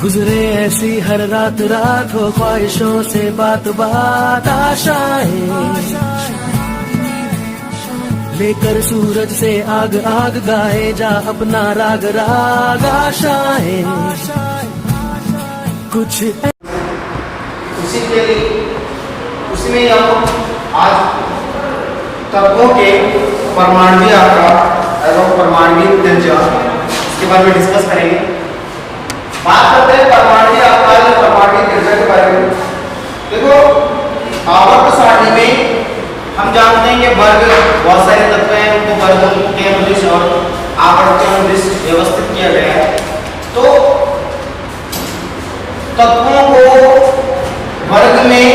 गुजरे ऐसी हर रात रात हो ख्वाहिशों से बात बात आशाएं लेकर सूरज से आग आग गाए जा अपना राग राग आशाएं कुछ उसी के लिए उसमें हम आज तत्वों के परमाणु आकार एवं परमाणु ऊर्जा इसके बारे में डिस्कस करेंगे। बात करते हैं परमाणु आकार और परमाणु ऊर्जा के बारे में। देखो आवर्त सारणी में हम जानते हैं कि वर्ग बहुत सारे तत्व हैं, उनको वर्गों के अनुदिश और आवर्त के अनुदिश व्यवस्थित किया गया है। तो तत्वों को वर्ग में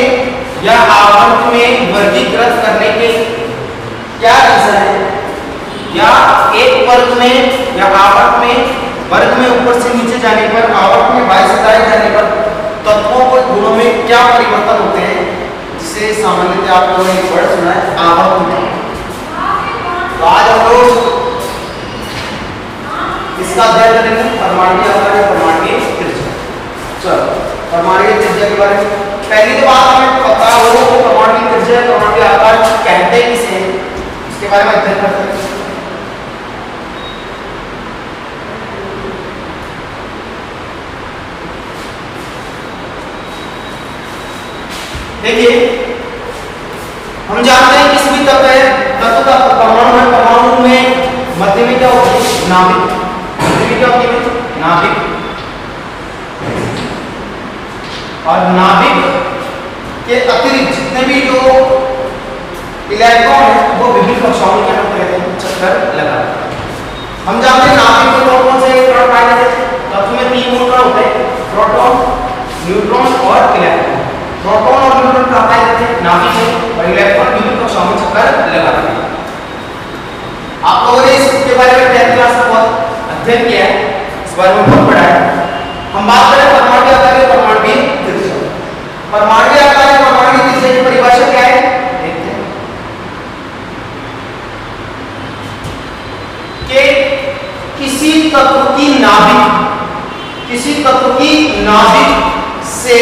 या आवर्त में वर्गीकृत करने के क्या रीजन है, या एक वर्ग में या आवर्त में वर्ग में ऊपर से नीचे जाने पर आवर्त में बाएं से दाएं जाने पर तत्वों के गुणों में क्या परिवर्तन होते हैं, जिसे सामान्यतः आप लोगों ने एक वर्ड सुना है आवर्त में। तो आज हम लोग इसका अध्ययन करेंगे परमाणु आकार और परमाणु त्रिज्या। चलो परमाणु त्रिज्या के बारे में पहली तो बात हमें पता हो कि परमाणु त्रिज्या परमाणु आकार कहते किसे हैं, इसके बारे में अध्ययन करते हैं। देखिए हम जानते हैं किसी भी तत्व का परमाणु है, परमाणु में मध्य में क्या होती है नाभिक, मध्य में क्या होती है नाभिक, और नाभिक के अतिरिक्त जितने भी जो इलेक्ट्रॉन है वो विभिन्न कक्षाओं के अंदर चक्कर लगाते हैं। हम जानते हैं नाभिक में कौन से इलेक्ट्रॉन पाए जाते हैं, तत्व में 3 इलेक्ट्रॉन होते हैं, प्रोटॉन, न्यूट्रॉन और इलेक्ट्रॉन। प्रोटॉन और न्यूट्रॉन कहाँ पाए जाते हैं नाभिक में, और इलेक्ट्रॉन विभिन्न कक्षाओं में चक्कर लगाते हैं। आप लोगों ने इसके बारे में 10th क्लास में बहुत अध्ययन किया है, इस बारे में बहुत पढ़ा है। हम बात करें परमाणु आकार और परमाणु त्रिज्या। परमाणु आकार और परमाणु त्रिज्या की परिभाषा क्या है देखते हैं कि किसी तत्व की नाभिक से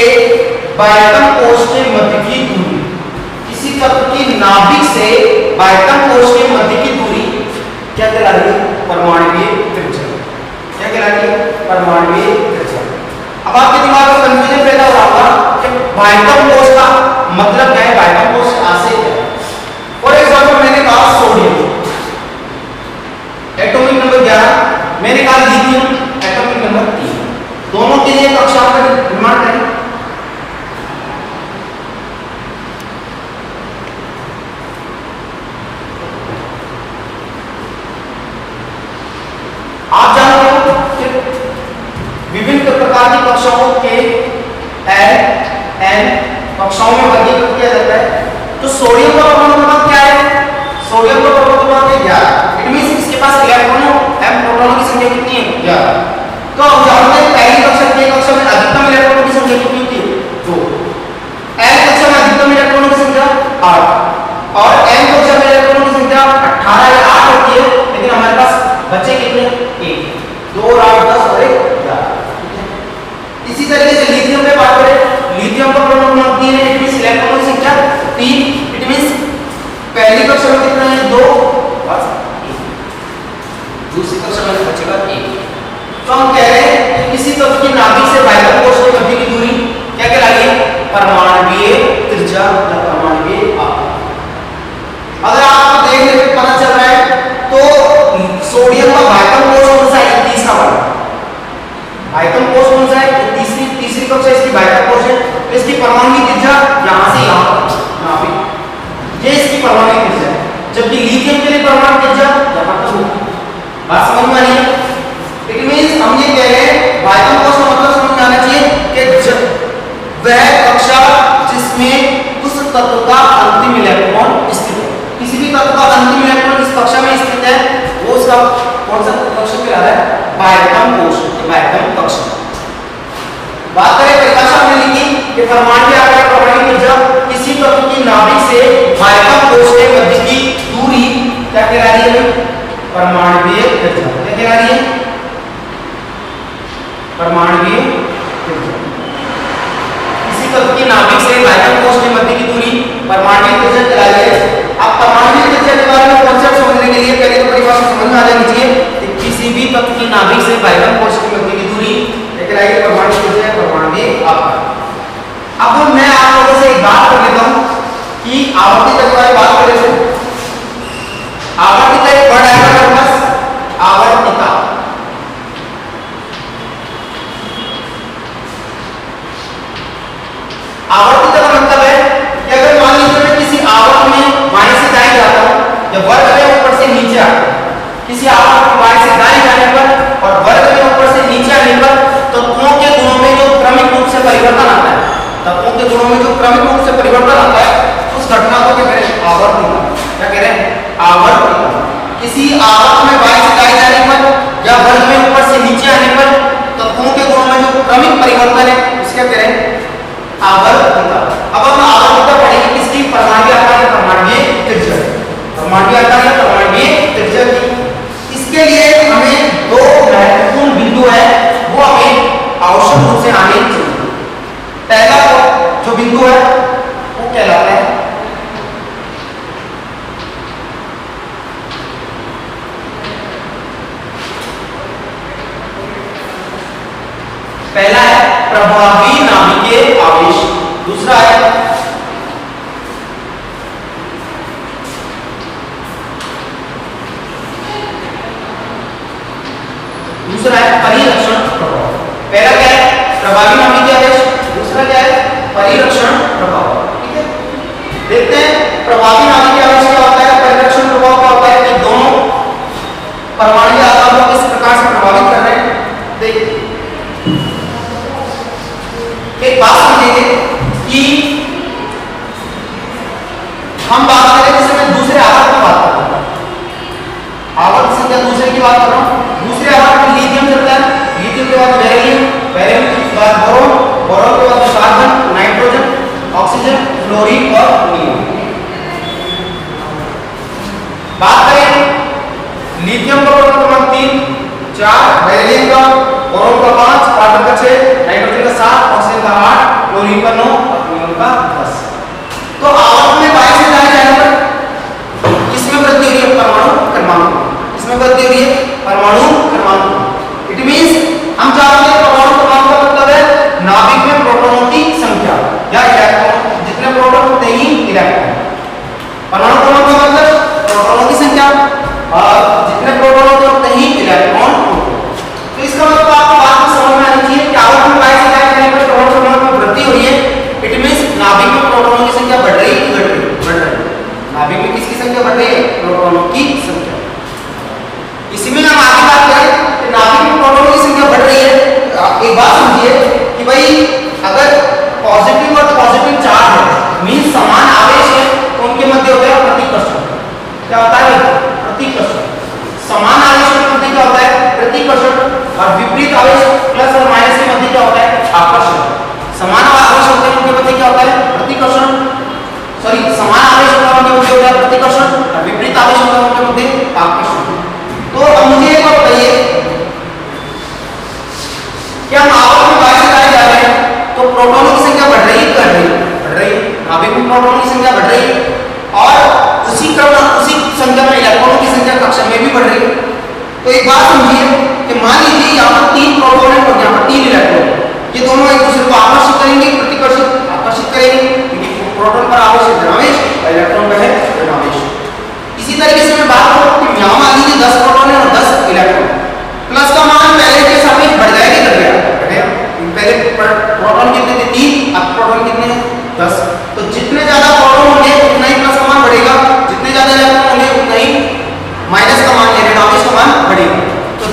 बाह्यतम कोश के मध्य की दूरी, किसी तत्व की नाभिक से बाह्यतम कोश के मध्य की दूरी क्या कहलाती है परमाणु त्रिज्या। क्या कहलाती है परमाणु त्रिज्या। अब आपके दिमाग में कंफ्यूजन पैदा हो रहा होगा कि बाह्यतम कोश का मतलब क्या है, बाह्यतम कोश आशय क्या है। फॉर एग्जांपल मैंने कहा सोडियम एटॉमिक नंबर 11, मैंने कहा लिथियम एटॉमिक नंबर 3, दोनों के लिए कक्षाओं का निर्माण करें। आप जानते हो कि विभिन्न प्रकार की कक्षाओं के एन कक्षाओं में वर्गीकृत किया जाता है। तो सोडियम का परमाणु क्रमांक क्या है, सोडियम का परमाणु क्रमांक है 11। इट मींस इसके पास इलेक्ट्रॉनों एम प्रोटॉनों की संख्या कितनी है 11। तो हम जानते हैं पहली कक्षा की कक्षा में अधिकतम इलेक्ट्रॉनों की संख्या कितनी होती है 2, एन कक्षा में अधिकतम इलेक्ट्रॉनों की संख्या 8 और एन कक्षा में इलेक्ट्रॉनों की संख्या 18 या 8 होती है, लेकिन हमारे पास बचे कितने 1, 2 और 8 10 और 1 11। इसी तरीके से लिथियम में बात करें, लिथियम का परमाणु क्रमांक 3 है, इट मींस इलेक्ट्रॉनों की संख्या 3, इट मींस पहली कक्षा में कितना है 2 बस 1, दूसरी कक्षा में बचेगा 1। तो हम कह रहे हैं कि किसी तत्व की नाभिक से बाह्यतम कोश के मध्य की दूरी क्या कहलाती है परमाणु त्रिज्या या परमाणु आकार। अगर आपको देखने में पता चल रहा है तो सोडियम का बाह्यतम कोश कौन सा है, तीसरा वाला बाह्यतम कोश कौन सा है, तीसरी कक्षा इसकी बाह्यतम कोश है, तो इसकी परमाणु त्रिज्या यहां से यहां तक नाभिक, ये इसकी परमाणु त्रिज्या है। जबकि लिथियम के लिए परमाणु त्रिज्या यहां तक होगी। बात समझ में आ रही है। इट मींस हम ये कह रहे हैं बाह्यतम कोश का मतलब समझ में आना चाहिए कि वह कक्षा जिसमें उस तत्व का अंतिम इलेक्ट्रॉन स्थित है। किसी भी तत्व का अंतिम इलेक्ट्रॉन जिस कक्षा में स्थित है वो उसका कौन सा कक्षा कहलाता है बाह्यतम कोश, बाह्यतम कक्षा। बात करें परिभाषा हमने लिखी कि परमाणु आकार परमाणु त्रिज्या किसी तत्व की नाभिक से बाह्यतम कोश के मध्य की दूरी क्या कहलाती है परमाणुीय त्रिज्या। क्या कह रही है? परमाणुीय त्रिज्या। किसी तत्व की नाभिक से बाह्य कोश के मध्य की दूरी परमाणुीय त्रिज्या कहलाती है। अब परमाणुीय त्रिज्या के बारे में कांसेप्ट समझने के लिए पहले तो परिभाषा समझ में आ जानी चाहिए कि किसी भी तत्व की नाभिक से बाह्य कोश के मध्य की दूरी कहलाती है परमाणुीय त्रिज्या, परमाणुीय आकार। अब मैं आप लोगों से एक बात कर लेता हूं कि आवर्ती के बारे में बात कर लेते हैं। आवर्तिता एक वर्ड आएगा मेरे पास, आवर्तिता। आवर्तिता का मतलब है कि अगर मान लीजिए मैं किसी आवर्त में बाएं से दाएं जाता हूं या वर्ग में ऊपर से नीचे आता हूं, किसी आवर्त में बाएं से दाएं जाने पर और वर्ग में ऊपर से नीचे आने पर तत्वों के गुणों में जो क्रमिक रूप से परिवर्तन आता है, तत्वों के गुणों में जो क्रमिक रूप से परिवर्तन आता है उस घटना को क्या कह रहे हैं? आवर्तिता। क्या कह रहे हैं? आवर्तिता। किसी आवर्त में बाएं से दाएं जाने पर या वर्ग में ऊपर से नीचे आने पर तत्वों के गुणों में जो क्रमिक परिवर्तन है उसका क्या कह रहे हैं? आवर्तिता। अब हम आवर्तिता पढ़ेंगे किसकी? परमाणुीय आकार या परमाणुीय त्रिज्या। परमाणुीय आकार या परमाणुीय त्रिज्या की। इसके लिए हमें दो महत्वपूर्ण बिंदु है वो हमें आवश्यक रूप से आने चाहिए। पहला जो बिंदु है वो कहलाता है पहला है प्रभावी नाभिकीय आवेश, दूसरा है परिरक्षण प्रभाव। पहला क्या है? प्रभावी नाभिकीय आवेश, दूसरा क्या है? परिरक्षण प्रभाव। ठीक है, देखते हैं प्रभावी नाभिकीय आवेश क्या होता है, परिरक्षण प्रभाव क्या होता है कि दोनों परमाणु आकारों को किस प्रकार से प्रभावित कर रहे हैं। देखिए एक बात समझिए कि हम बात करें जैसे मैं दूसरे आवर्त की बात कर रहा हूं, आवर्त संख्या दूसरे की बात कर रहा हूं। दूसरे आवर्त में लिथियम चलता है, लिथियम के बाद बेरिलियम, बेरिलियम के बाद बोरोन, बोरोन के बाद कार्बन, नाइट्रोजन, ऑक्सीजन, फ्लोरीन और नियोन। बात करें लिथियम का परमाणु क्रमांक 3, 4, बेरिलियम का, बोरोन का 5, कार्बन का 6, नाइट्रोजन का 7, ऑक्सीजन का 8, क्लोरीन का 9 और नियोन का 10। तो आवर्त में बाएं से दाएं जाने पर किसमें वृद्धि हो रही है? परमाणु क्रमांक। इसमें वृद्धि हो रही है परमाणु क्रमांक। इट मींस हम जानते हैं परमाणु क्रमांक का मतलब है नाभिक में प्रोटॉनों की संख्या या इलेक्ट्रॉन, जितने प्रोटॉन उतने ही इलेक्ट्रॉन। परमाणु क्रमांक का मतलब प्रोटॉनों की संख्या और जितने प्रोटॉन होते हैं उतने ही इलेक्ट्रॉन होते हैं। तो इसका मतलब आपको बात में समझ में आनी चाहिए कि आवर्त में बाएं से दाएं जाने पर परमाणु क्रमांक में वृद्धि हो रही है। इट मींस नाभिक में प्रोटॉनों की संख्या बढ़ रही है, घट रही है? बढ़ रही है। नाभिक में किसकी संख्या बढ़ रही है? प्रोटॉनों की संख्या। इसी में हम आगे बात करें कि नाभिक में प्रोटॉनों की संख्या बढ़ रही है। एक बात समझिए कि भाई अगर पॉजिटिव और पॉजिटिव चार्ज है मींस समान आवेश है तो उनके मध्य होता है प्रतिकर्षण। क्या होता है? प्रतिकर्षण। समान आवेश के मध्य क्या होता है? प्रतिकर्षण। और विपरीत आवेश प्लस और माइनस के मध्य क्या होता है? आकर्षण। समान आवेश होते हैं उनके मध्य क्या होता है? प्रतिकर्षण। सॉरी, समान आवेश होता है उनके मध्य होता है प्रतिकर्षण और विपरीत आवेश होता है उनके मध्य आकर्षण। तो अब मुझे एक बात बताइए, क्या हम आवर्त में बाएं से दाएं जा रहे हैं तो प्रोटॉनों की संख्या बढ़ रही है? बढ़ रही है, बढ़ रही है। नाभिक में प्रोटॉनों की संख्या बढ़ रही है और उसी संख्या में इलेक्ट्रॉनों की संख्या कक्षा में भी बढ़ रही है। तो एक बात समझिए कि मान लीजिए यहाँ पर 3 प्रोटॉन है और यहाँ पर 3 इलेक्ट्रॉन, ये दोनों एक दूसरे को आकर्षित करेंगे, प्रतिकर्षित आकर्षित करेंगे, क्योंकि प्रोटॉन पर आवेश है धनावेश और इलेक्ट्रॉन पर है ऋणावेश। इसी तरीके से मैं बात करूं कि यहाँ मान लीजिए 10 प्रोटॉन है और 10 इलेक्ट्रॉन, प्लस का मान पहले के सापेक्ष बढ़ जाएगा, घट गया? पहले प्रोटॉन कितने थे? 3, अब प्रोटॉन कितने हैं? 10। तो जितने ज्यादा प्रोटॉन होंगे उतना ही प्लस का मान बढ़ेगा, जितने ज्यादा इलेक्ट्रॉन होंगे उतना ही माइनस का मान या ऋणावेश का मान बढ़ेगा। तो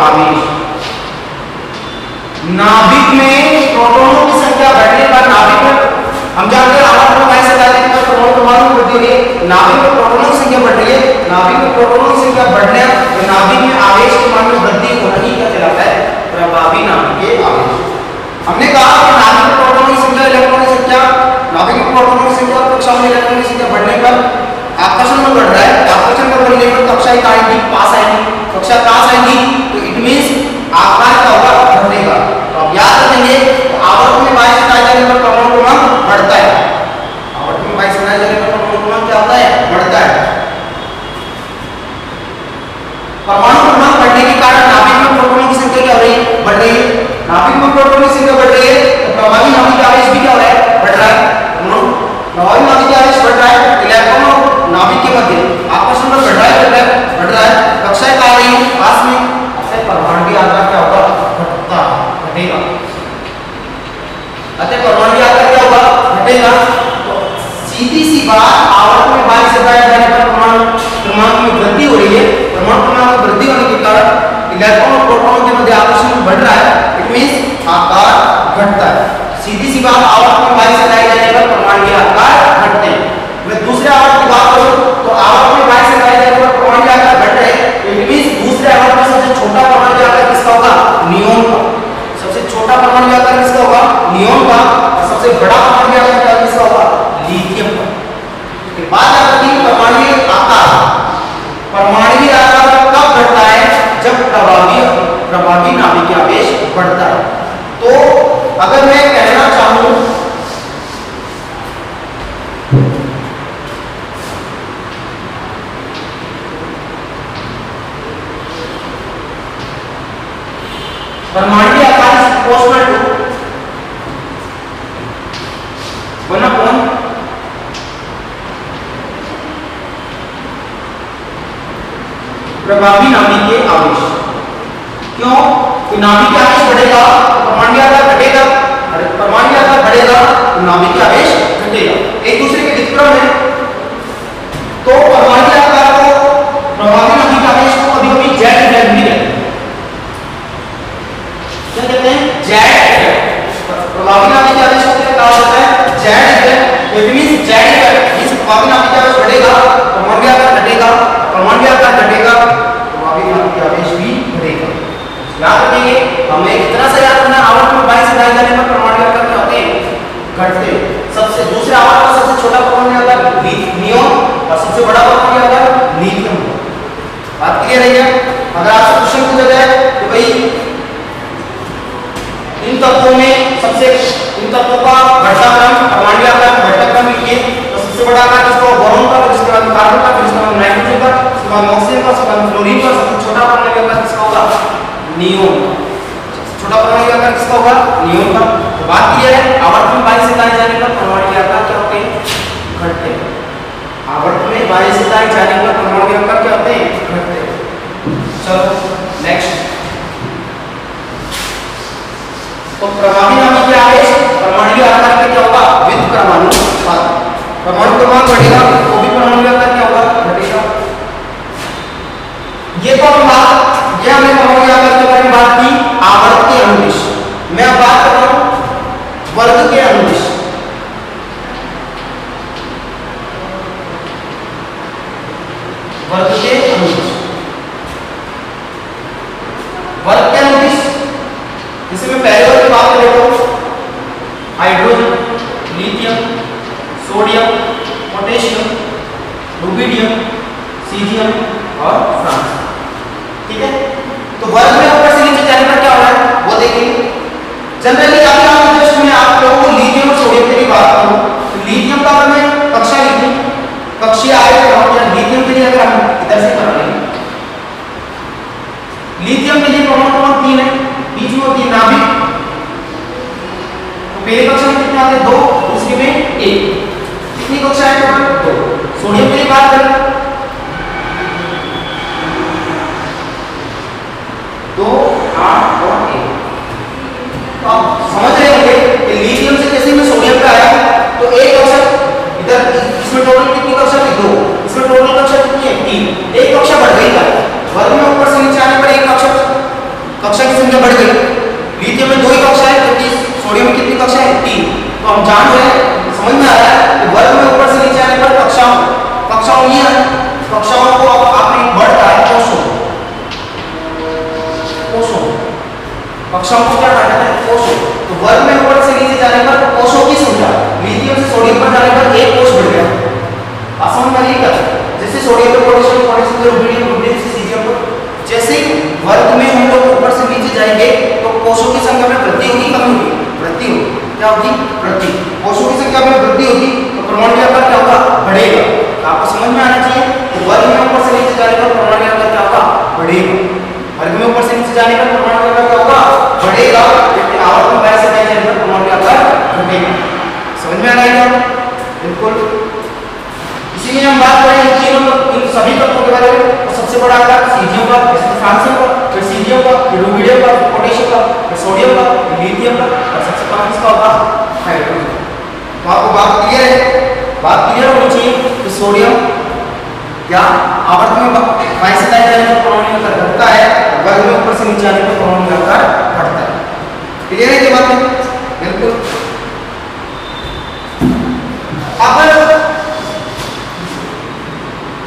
आवेश। नाभिक में प्रोटॉनों की संख्या बढ़ने पर नाभिक में हम जानते हैं आवर्त में वायु सदा देने पर परमाणु परमाणु में वृद्धि हो रही है। नाभिक में प्रोटॉनों की संख्या बढ़ रही है, नाभिक में प्रोटॉनों की संख्या बढ़ने तो नाभिक में आवेश के मान में वृद्धि होना ही क्या कहलाता है? प्रभावी नाभिकीय आवेश। हमने कहा कि नाभिक में प्रोटॉनों की संख्या, इलेक्ट्रॉनों की संख्या, नाभिक में प्रोटॉनों की संख्या और कक्षा में इलेक्ट्रॉनों की संख्या बढ़ने पर आकर्षण बल बढ़ रहा है। आकर्षण बल बढ़ने पर कक्षा एक आएगी, पास आएगी, कक्षा पास आएगी तो इट मींस आकार का होगा घटेगा। तो अब याद रखेंगे आवर्त में वायु सदा जाने पर परमाणु क्रमांक बढ़ता है। आवर्त में वायु सदा जाने पर परमाणु क्रमांक क्या होता है? बढ़ता है। परमाणु क्रमांक बढ़ने के कारण नाभिक में प्रोटॉनों की संख्या क्या हो रही है? बढ़ रही है। नाभिक में प्रोटॉनों की संख्या बढ़ रही है तो प्रभावी नाभिकीय आवेश भी क्या हो रहा है? बढ़ रहा है। प्रभावी नाभिकीय आवेश बढ़ रहा है, इलेक्ट्रॉन और नाभिक के मध्य आकर्षण बल बढ़ रहा है, बढ़ रहा है। कक्षाएं कहां रही है? पास में। अतः परमाणु आकार क्या होगा? घटेगा। अतः परमाणु आकार क्या होगा? घटेगा। तो सीधी सी बात, आवर्त में वायु सदा जाने पर परमाणु क्रमांक में वृद्धि हो रही है। परमाणु क्रमांक में वृद्धि होने के कारण इलेक्ट्रॉन और प्रोटॉन के मध्य आकर्षण बढ़ रहा है, इट मींस आकार घटता है। सीधी सी बात, आवर्त में वायु सदा जाने पर परमाणु के आकार घटते हैं। मैं दूसरे आवर्त की बात करूं तो आवर्त में वायु सदा जाने पर परमाणु के आकार घट रहे हैं, इट मींस दूसरे आवर्त में सबसे छोटा परमाणु के आकार किसका होगा? नियॉन का। सबसे छोटा परमाणु के आकार किसका होगा? नियॉन का। और सबसे बड़ा परमाणु के आकार किसका होगा? लिथियम का। फिर बात आती है परमाणु आकार। परमाणु आकार कब बढ़ता है? जब प्रभावी नाभिकीय आवेश बढ़ता है। तो अगर मैं कहना चाहूं परमाणु आकार इज प्रोपोर्शनल टू 1 अपॉन प्रभावी नाभिकीय आवेश। क्यों? कि नाभिकीय आवेश बढ़ेगा तो परमाणु आकार घटेगा, अरे परमाणु आकार बढ़ेगा तो नाभिकीय आवेश घटेगा। एक दूसरे के व्युत्क्रम है। तो परमाणु आकार को, प्रभावी नाभिकीय आवेश को कभी-कभी जेड इफेक्ट भी कहते हैं। क्या कहते हैं? Z effect. प्रभावी नाभिकीय आवेश को क्या कहा जाता है? Z effect. It means Z effect means प्रभावी नाभिकीय आवेश बढ़ेगा, परमाणु आकार घटेगा, परमाणु आकार घटेगा, प्रभावी नाभिकीय आवेश भी बढ़ेगा। याद रखेंगे, हमें इतना सा याद रखना, आवर्त में वायु सदा जाने पर परमाणु आकार क्या होते हैं? घटते हैं। सबसे दूसरे आवर्त का सबसे छोटा परमाणु आकार नियॉन और सबसे बड़ा परमाणु आकार लिथियम। बात क्लियर है क्या? अगर आपसे क्वेश्चन पूछा जाए कि भाई इन तत्वों में सबसे, इन तत्वों का घटता क्रम, परमाणु आकार का घटता क्रम लिखिए तो सबसे बड़ा आकार किसका? बोरॉन का, फिर इसके बाद कार्बन का, फिर इसके बाद नाइट्रोजन का, इसके बाद ऑक्सीजन का, इसके बाद फ्लोरीन का। सबसे छोटा परमाणु आकार किसका होगा? नियॉन। छोटा परमाणु आकार किसका होगा? नियॉन का। तो बात क्लियर है। आवर्त में वायु सदा जाने पर परमाणु आकार क्या होते हैं? घटते हैं। आवर्त में वायु सदा जाने पर परमाणु आकार क्या होते हैं? घटते हैं। चलो नेक्स्ट। तो प्रभावी नाभिकीय आवेश परमाणु आकार का क्या होगा? व्युत्क्रमानुपात। परमाणु क्रमांक बढ़ेगा तो भी परमाणु आकार क्या होगा? घटेगा। ये तो हम बात, ये हमने परमाणु आकार के बारे में बात की आवर्त के अनुदिश। मैं अब बात कर रहा हूं वर्ग के अनुदिश। वर्ग के अनुदिश, वर्ग के अनुदिश जैसे मैं पहले वर्ग की बात कर रहा हूं, hydrogen, lithium, sodium, potassium, rubidium, caesium और फ्रांस। ठीक है? तो वर्ग में ऊपर से नीचे जाने पर क्या हो रहा है वो देखेंगे। जनरली अभी आप जस्ट मैं आप लोगों को लिथियम और सोडियम की बात करूं तो लिथियम का अगर मैं कक्षा लिखूं, कक्षीय आयतन या लिथियम के लिए अगर हम इधर से कर रहे हैं, लिथियम के लिए परमाणु क्रमांक 3 है, बीच में होती है नाभिक। तो पहले कक्षा में कितने आते हैं? 2, दूसरे में 1। कितनी कक्षा है टोटल? 2। सोडियम की बात करें 2, 8 और 1। तो आप समझ रहे होंगे कि लिथियम से जैसे मैं सोडियम पे आया तो एक कक्षा इधर, इसमें टोटल कितनी कक्षा थी? 2। इसमें टोटल कक्षा कितनी है? 3। एक कक्षा बढ़ गई है। वर्ग में ऊपर से नीचे आने पर एक कक्षा बढ़ गई। लिथियम में 2 ही कक्षा है जबकि सोडियम में कितनी कक्षा है? 3। तो हम जान रहे हैं, समझ में आ रहा है कि वर्ग में ऊपर से नीचे आने पर कक्षाओं ये है, कक्षाओं को आपने बढ़ता है कोषों, कक्षाओं को क्या कहा जाता है? कोषों। तो वर्ग में ऊपर से नीचे जाने पर कोषों की संख्या लिथियम से सोडियम पर जाने पर 1 कोष बढ़ गया। आसान वाली क्या? जैसे सोडियम पे पोटेशियम, पोटेशियम पे रुबिडियम, रुबिडियम से सीजियम पर, जैसे वर्ग में हम लोग ऊपर से नीचे जाएंगे तो कोषों की संख्या में वृद्धि होगी, कमी होगी? वृद्धि होगी। क्या होगी? वृद्धि। कोषों की संख्या में वृद्धि होगी तो परमाणु आकार क्या होगा? बढ़ेगा। आपको समझ में आना चाहिए कि वर्ग में ऊपर से नीचे जाने पर परमाणु आकार क्या होगा? बढ़ेगा। वर्ग में ऊपर से नीचे जाने पर परमाणु आकार क्या होगा? बढ़ेगा। जबकि आवर्त में बाहर से दाएं जाने पर परमाणु आकार घटेगा। समझ में आ रहा है क्या? बिल्कुल। इसीलिए हम बात करें इन सभी तत्वों के बारे में, तो सबसे बड़ा आकार सीजियम का, फ्रांसियम का, फिर सीजियम का, फिर रुबिडियम का, पोटेशियम का, फिर सोडियम का, फिर लिथियम का, और सबसे कम किसका होगा? हाइड्रोजन। तो आपको बात क्लियर है? बात क्लियर होनी चाहिए कि सोडियम क्या आवर्त में बाएं से दाएं जाने पर परमाणु आकार घटता है, वर्ग में ऊपर से नीचे आने पर परमाणु आकार बढ़ता है। क्लियर है ये बात? बिल्कुल। अगर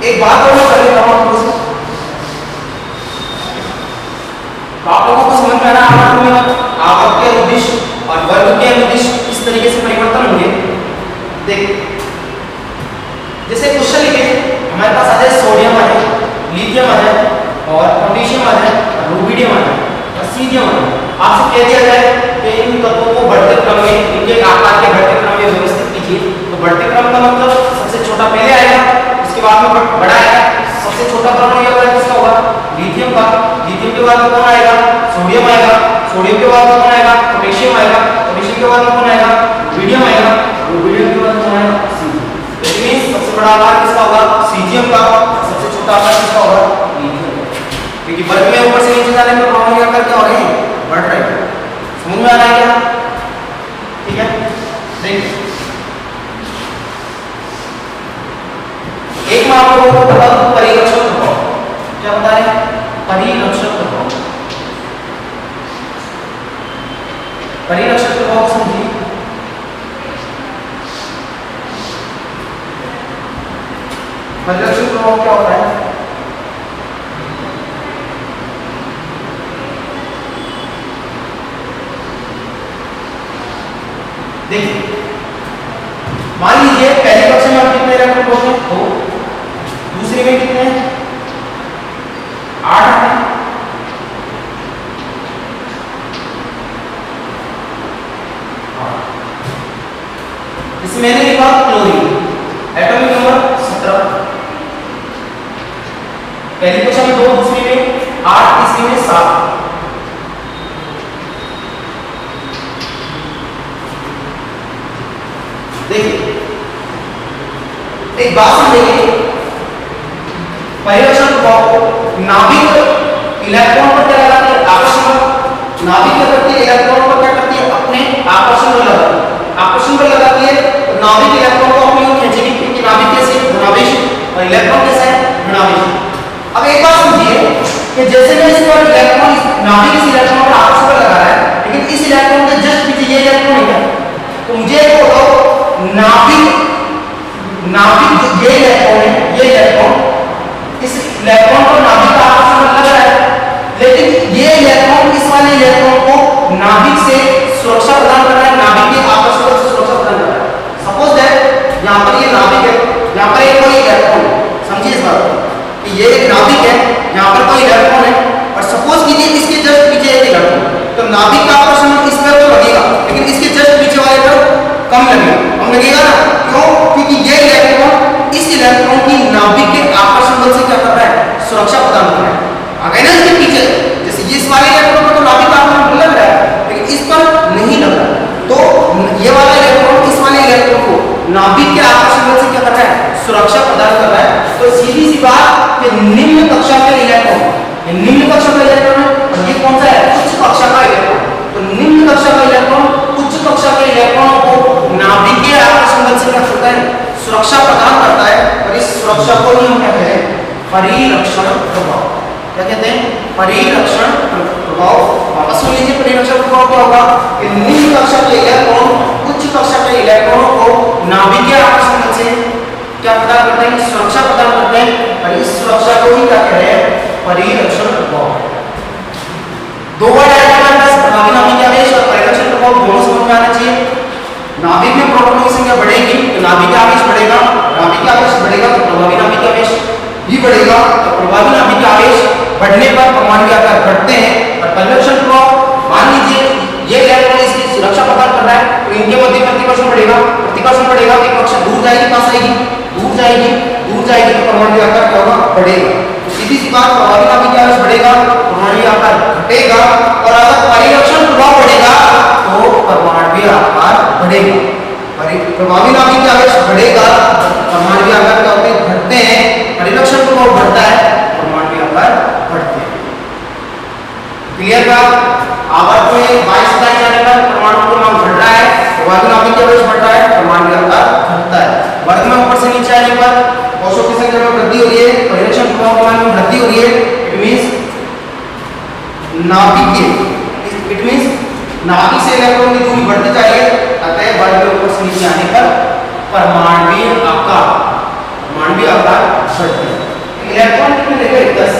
एक बात और मैं कर लेता हूं आपको, तो आप लोगों को समझ में आ रहा है आवर्त के अनुदिश और वर्ग के अनुदिश इस तरीके से परिवर्तन होंगे। देख, जैसे क्वेश्चन लिखे, हमारे पास आ जाए सोडियम आ जाए, लिथियम आ जाए, और पोटेशियम आ जाए, रुबिडियम आ जाए और सीजियम आ जाए। आपसे कह दिया जाए कि इन तत्वों को बढ़ते क्रम में, इनके आकार के बढ़ते क्रम में व्यवस्थित कीजिए। तो बढ़ते क्रम का मतलब सबसे छोटा पहले आएगा, उसके बाद में बड़ा आएगा। सबसे छोटा परमाणु आकार किसका होगा? लिथियम का। लिथियम के बाद में कौन आएगा? सोडियम आएगा। सोडियम के बाद में कौन आएगा? पोटेशियम आएगा। पोटेशियम के बाद में कौन आएगा? रुबिडियम आएगा। रुबिडियम के बाद में कौन आएगा? सीजियम। सबसे बड़ा आकार किसका होगा? सीजियम का। सबसे छोटा आकार किसका होगा? लिथियम। क्योंकि वर्ग में ऊपर से नीचे जाने पर परमाणु आकार क्या हो रहे हैं? बढ़ रहे हैं। समझ में आ रहा है क्या? ठीक है, देखिए एक मैं आप लोगों को बता दूं परिलक्षण प्रभाव। क्या बता रहे हैं? परिलक्षण प्रभाव। परिलक्षण प्रभाव समझिए। परिलक्षण प्रभाव क्या होता है? देखिए, मान लीजिए पहली कक्षा में आप कितने इलेक्ट्रॉन होते हैं? 2। दूसरे में कितने हैं? 8 हैं। इसमें मैंने लिखा क्लोरीन, एटॉमिक नंबर 17। पहली कक्षा में 2, दूसरी में 8, तीसरी में 7। देखिए, एक बात समझिए, परिलक्षण प्रभाव को नाभिक इलेक्ट्रॉन पर क्या लगाती है? आकर्षण। नाभिक क्या करती है? इलेक्ट्रॉन पर क्या करती है? अपने आकर्षण पर लगाती है। आकर्षण पर लगाती है तो नाभिक इलेक्ट्रॉन को अपनी ओर खींचेगी, क्योंकि नाभिक कैसे है? धनावेश, और इलेक्ट्रॉन कैसा है? ऋणावेश। अब एक बात समझिए कि जैसे मैं इस पर इलेक्ट्रॉन, नाभिक इस इलेक्ट्रॉन पर आकर्षण पर लगा रहा है, लेकिन इस इलेक्ट्रॉन के जस्ट पीछे ये इलेक्ट्रॉन है, तो मुझे एक बताओ, नाभिक ये इलेक्ट्रॉन है, ये इलेक्ट्रॉन इस इलेक्ट्रॉन पर नाभिक का आकर्षण लग रहा है, लेकिन ये इलेक्ट्रॉन इस वाले इलेक्ट्रॉन को नाभिक से सुरक्षा प्रदान कर रहा है, नाभिक के आकर्षण से सुरक्षा प्रदान कर रहा है। सपोज दैट यहाँ पर ये नाभिक है, यहाँ पर एक कोई इलेक्ट्रॉन है। समझिए इस बात को कि ये एक नाभिक है, यहाँ पर कोई इलेक्ट्रॉन है, और सपोज कीजिए इसके जस्ट पीछे एक इलेक्ट्रॉन, तो नाभिक का आकर्षण इस पर तो लगेगा, लेकिन इसके जस्ट पीछे वाले पर कम लगेगा। कम लगेगा ना? क्यों? क्योंकि ये इलेक्ट्रॉन इस इलेक्ट्रॉन की नाभिक के आकर्षण बल से क्या कर रहा है? सुरक्षा प्रदान कर रहा है। अगर ना इसके पीछे, जैसे इस वाले इलेक्ट्रॉन पर तो नाभिक का आकर्षण लग रहा है, लेकिन इस पर नहीं लग रहा है, तो ये वाला इलेक्ट्रॉन इस वाले इलेक्ट्रॉन को नाभिक के आकर्षण बल से क्या कर रहा है? सुरक्षा प्रदान कर रहा है। तो सीधी सी बात कि निम्न कक्षा के इलेक्ट्रॉन, ये निम्न कक्षा का इलेक्ट्रॉन है, और ये कौन सा है? उच्च कक्षा का इलेक्ट्रॉन। तो निम्न कक्षा का इलेक्ट्रॉन उच्च कक्षा के इलेक्ट्रॉनों को नाभिक के आकर्षण बल से क्या करता है? सुरक्षा प्रदान करता है, और इस सुरक्षा को ही हम क्या कहते हैं? परिलक्षण प्रभाव। क्या कहते हैं? परिलक्षण प्रभाव। प्रभाव वापस सुन लीजिए। परिरक्षण प्रभाव क्या होगा कि निम्न कक्षा के इलेक्ट्रॉन उच्च कक्षा के इलेक्ट्रॉनों को नाभिकीय आकर्षण बल से क्या प्रदान करते हैं, सुरक्षा प्रदान करते हैं, और इस सुरक्षा को ही क्या कह रहे हैं, परिरक्षण प्रभाव। दो वर्ड आएगा हमारे पास, प्रभावी नाभिकीय आवेश और परिरक्षण प्रभाव, दोनों समझ में आना चाहिए। नाभिक में प्रोटॉनों की संख्या बढ़ेगी तो नाभिकीय आवेश बढ़ेगा, नाभिकीय आवेश बढ़ेगा तो प्रभावी नाभिकीय आवेश भी बढ़ेगा। तो प्रभावी नाभिकीय आवेश बढ़ने पर परमाणु आकार घटते हैं। और परिरक्षण प्रभाव, मान लीजिए ये इलेक्ट्रॉन इसकी सुरक्षा प्रदान कर रहा है तो इनके मध्य प्रतिकर्षण बढ़ेगा, प्रतिकर्षण बढ़ेगा तो कक्षा दूर जाएगी, पास आएगी, दूर जाएगी, दूर जाएगी तो परमाणु आकार क्या होगा, बढ़ेगा। सीधी सी बात, प्रभावी नाभिकीय आवेश बढ़ेगा, परमाणु आकार घटेगा, और अगर परिरक्षण प्रभाव बढ़ेगा तो परमाणु आकार बढ़ेगा। प्रभावी नाभिकीय आवेश बढ़ेगा, परमाणु आकार क्या होते हैं, घटते हैं। परिरक्षण प्रभाव बढ़ता है, परमाणु आकार बढ़ते हैं। क्लियर बात। आवर्त में 22 सतह जाने पर परमाणु क्रमांक बढ़ रहा है, प्रभावी नाभिकीय आवेश बढ़ रहा है, परमाणु आकार घटता है। वर्ग में ऊपर से नीचे आने पर कोशों की संख्या में वृद्धि हो रही है, परिरक्षण प्रभाव के मान में वृद्धि हो रही है। इट मींस नाभिकीय, इट मींस नाभिक से इलेक्ट्रॉन की दूरी बढ़ती जा रही है, अतः वर्ग में ऊपर से नीचे आने पर परमाणु आकार बढ़ते हैं। इलेक्ट्रॉन कितने लेंगे, 10।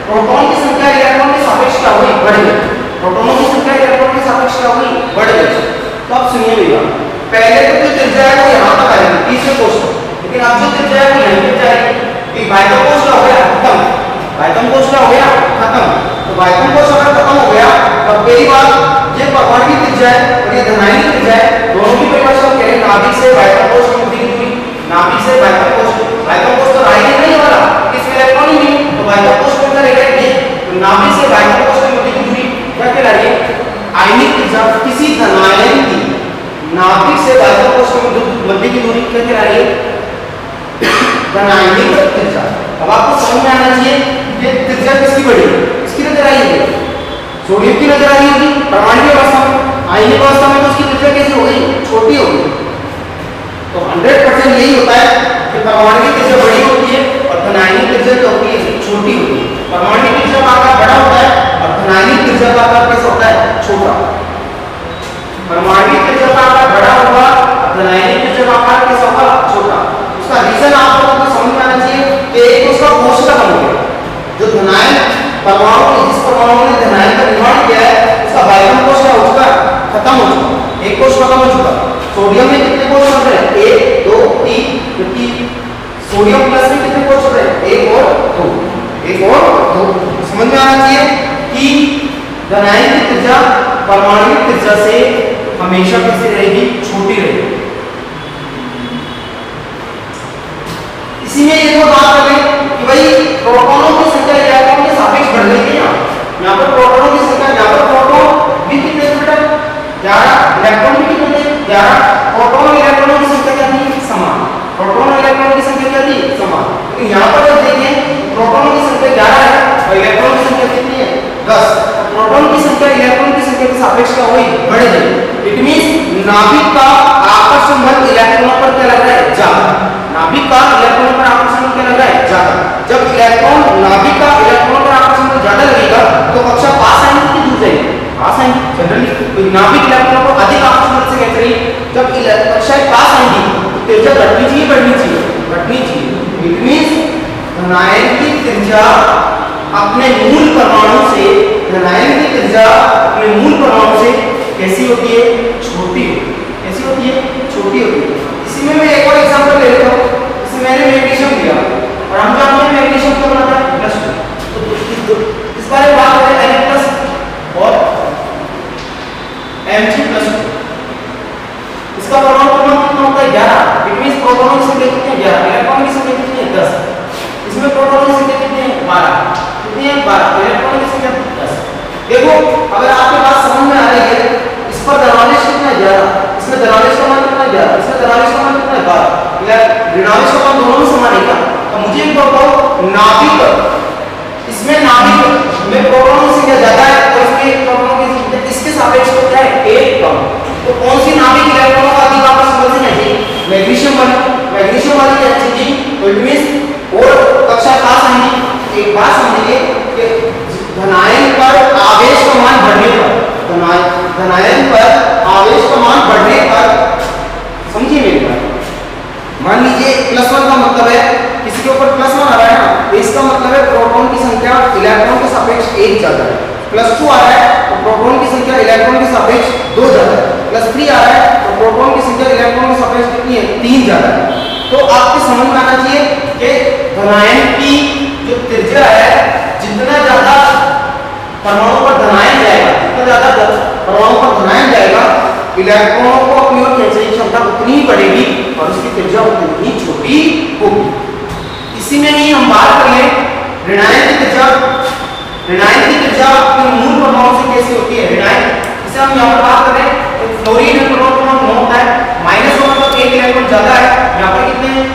प्रोटॉन की संख्या इलेक्ट्रॉन के सापेक्ष क्या हुई, बढ़ गई। प्रोटॉनों की संख्या इलेक्ट्रॉन के सापेक्ष क्या हुई, बढ़ गई। तो अब सुनिए भैया, पहले तो जो त्रिज्या है वो यहाँ तक आएगी, तीसरे कोश में, लेकिन अब जो त्रिज्या है वो यहीं पे जाएगी। बाह्यतम कोश क्या हो गया, खत्म। बाह्यतम कोश क्या हो गया, खत्म। तो बाह्यतम कोश अगर खत्म हो गया तो पहली बात ये परमाणु की त्रिज्या है और ये धनायन की त्रिज्या है, दोनों की परिभाषा करें, नाभिक से बाह्यतम कोश की दूरी, नाभिक से बाह्यतम कोश तो रहा ही नहीं वाला, इसमें इलेक्ट्रॉन ही नहीं, तो बाह्यतम कोश कौन सा रहेगा, ये। तो नाभिक से बाह्यतम कोश की दूरी क्या कहला रही है, आयनिक त्रिज्या। किसी धनायन की नाभिक से बाह्यतम कोश की मध्य की दूरी क्या कहला रही है, धनायनिक त्रिज्या। अब आपको समझ में आना चाहिए ये त्रिज्या किसकी बड़ी है, इसकी नजर आई है, सोडियम की नजर आई होगी परमाणु अवस्था में, आयनिक अवस्था में तो उसकी त्रिज्या कैसी हो गई, छोटी हो गई। तो 100% यही होता है कि परमाणु की त्रिज्या बड़ी होती है और धनायनिक त्रिज्या क्या होती है, छोटी होती है। परमाणु की त्रिज्या का आकार बड़ा होता है और धनायनिक त्रिज्या का आकार कैसा होता है, छोटा। परमाणु की त्रिज्या का आकार बड़ा होगा और धनायनिक त्रिज्या का आकार कैसा होगा, छोटा। उसका रीजन आपको समझ में आना चाहिए कि एक उसका कोशिका बन गया, जो धनायन परमाणु, जिस परमाणु ने धनायन का निर्माण किया है उसका बाह्यतम कोश क्या हो चुका है, खत्म हो चुका, एक कोश खत्म हो चुका। सोडियम में कितने कोश बन रहे हैं, 1 2 3, जबकि सोडियम प्लस में कितने कोश बन रहे हैं, 1 और 2, 1 और 2। समझ में आना चाहिए कि धनायन की त्रिज्या परमाणु की त्रिज्या से हमेशा कैसे रहेगी, छोटी रहेगी। इसी में एक और बात करें कि भाई प्रोटॉनों की संख्या इलेक्ट्रॉन के सापेक्ष बढ़ रही है। यहाँ पर प्रोटॉनों की संख्या, यहाँ पर प्रोटॉन भी कितने बेटा, 11, इलेक्ट्रॉन भी कितने, 11। प्रोटॉन और इलेक्ट्रॉनों की संख्या क्या थी, समान। प्रोटॉन और इलेक्ट्रॉन की संख्या क्या थी, समान। लेकिन यहाँ पर जब देखें प्रोटॉनों की संख्या 11 है और इलेक्ट्रॉन की संख्या कितनी है, 10। प्रोटॉन की संख्या इलेक्ट्रॉन की संख्या के सापेक्ष क्या हुई, बढ़ गई। इट मींस नाभिक का आकर्षण बल इलेक्ट्रॉनों पर क्या लग रहा है, ज्यादा। नाभिक का इलेक्ट्रॉन पर आकर्षण क्या लग रहा है, ज्यादा। जब इलेक्ट्रॉन नाभिक का इलेक्ट्रॉन पर आकर्षण ज्यादा लगेगा तो कक्षा पास आएंगे कि दूर जाएंगे, पास आएंगे। जनरली नाभिक इलेक्ट्रॉन को अधिक आकर्षण से कहते हैं, जब कक्षाएं पास आएंगी तो त्रिज्या घटनी चाहिए, बढ़नी चाहिए, घटनी चाहिए। इट मींस धनायन की त्रिज्या अपने मूल परमाणु से, धनायन की त्रिज्या अपने मूल परमाणु से कैसी होती है, छोटी होती है। कैसी होती है, छोटी होती है। इसी में मैं एक और एग्जांपल ले लेता हूँ। इसमें मैंने मैग्नीशियम लिया और हम जानते हैं मैग्नीशियम क्या बनाता है, प्लस। तो इस बारे में बात करें Na प्लस और Mg प्लस। इसका परमाणु क्रमांक कितना होता है, 11। इट मींस प्रोटॉनों की संख्या कितनी है, 11। इलेक्ट्रॉन की संख्या कितनी है, 10। इसमें प्रोटॉनों की संख्या कितनी है, 12। कितनी है, 12। इलेक्ट्रॉन की संख्या 10। देखो अगर आपके पास समझ में आ रही है, इस पर दरावेश कितना है, 11। इसमें दरावेश का मान कितना है, 11। इसमें दरावेश का मान कितना है, 12। ऋणावेश का मान दोनों में समान है क्या। तो मुझे एक बताओ, नाभिक, इसमें नाभिक में प्रोटॉनों की संख्या ज्यादा है और इसमें प्रोटॉनों की संख्या इसके सापेक्ष में क्या है, 1 कम। तो कौन सी नाभिक इलेक्ट्रॉनों का अधिक आकर्षण बल से है, मैग्नीशियम वाली। मैग्नीशियम वाली क्या चीज, तो इट मींस और कक्षा पास आएंगी। एक बात समझिए कि धनायन पर आवेश का मान बढ़ने पर, धनायन पर आवेश का मान बढ़ने पर, समझिए मेरी बात। मान लीजिए +1 का मतलब है किसी के ऊपर +1 आ रहा है ना, तो इसका मतलब है प्रोटॉन की संख्या इलेक्ट्रॉन के सापेक्ष 1 ज्यादा है। +2 आ रहा है तो प्रोटॉन की संख्या इलेक्ट्रॉन के सापेक्ष 2 ज्यादा है। +3 आ रहा है तो प्रोटॉन की संख्या इलेक्ट्रॉन के सापेक्ष कितनी है, 3 ज्यादा है। तो आपको समझ में आना चाहिए कि धनायन की जो त्रिज्या है, जितना ज्यादा परमाणु पर धनायन जाएगा, जितना ज्यादा परमाणु पर धनायन जाएगा, इलेक्ट्रॉनों को अपनी ओर खींचने की क्षमता उतनी ही बढ़ेगी और उसकी त्रिज्या उतनी ही छोटी होगी। इसी में ही हम बात कर लें ऋणायन की त्रिज्या। ऋणायन की त्रिज्या अपने मूल परमाणु से कैसे होती है? ऋणायन, इसे हम यहाँ पर बात करें तो फ्लोरीन में प्रोटॉन 9 होता है, -1 मतलब 1 इलेक्ट्रॉन ज्यादा है। यहाँ पर कितने हैं?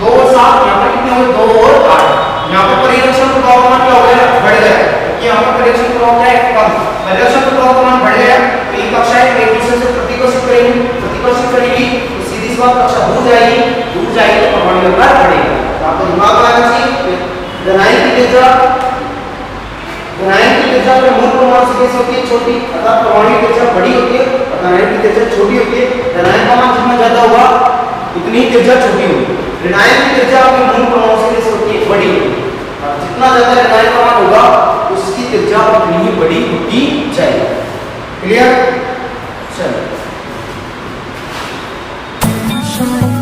2 और 7, यहाँ पर कितने हुए? 2 और 8। यहाँ पर परिरक्षण प्रभाव मान क्या हो गया? बढ़ गया, क्योंकि यहाँ पर परिरक्षण प्रभाव क्या है? कम। परिरक्षण प्रभाव मान बढ़ गया तो ये कक्षाएं एक दूसरे से प्रतिकर्षित करेगी, तो सीधी सी बात कक्षा दूर जाएगी तो परमाणु नंबर बढ़ेगा। तो आपको दिमाग लगाना चाहिए धनायन की त्रिज्या अपने मूल परमाणु से कैसे होती है? छोटी, अर्थात परमाणु की त्रिज्या बड़ी होती है और धनायन की त्रिज्या छोटी होती है। धनायन का मान जितना ज्यादा होगा उतनी ही त्रिज्या छोटी होगी। ऋणायन की त्रिज्या अपने मूल परमाणु से कैसे होती है? बड़ी होती है। जितना ज्यादा ऋणायन का मान होगा उसकी त्रिज्या उतनी ही बड़ी होती जाएगी। क्लियर? चलो,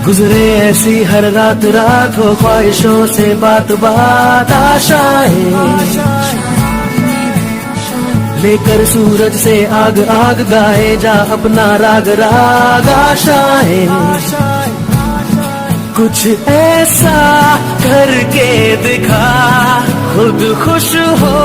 गुजरे ऐसी हर रात रात हो ख्वाहिशों से बात आशाएं लेकर सूरज से आग गाए जा अपना राग आशाएं। कुछ ऐसा करके दिखा खुद खुश हो।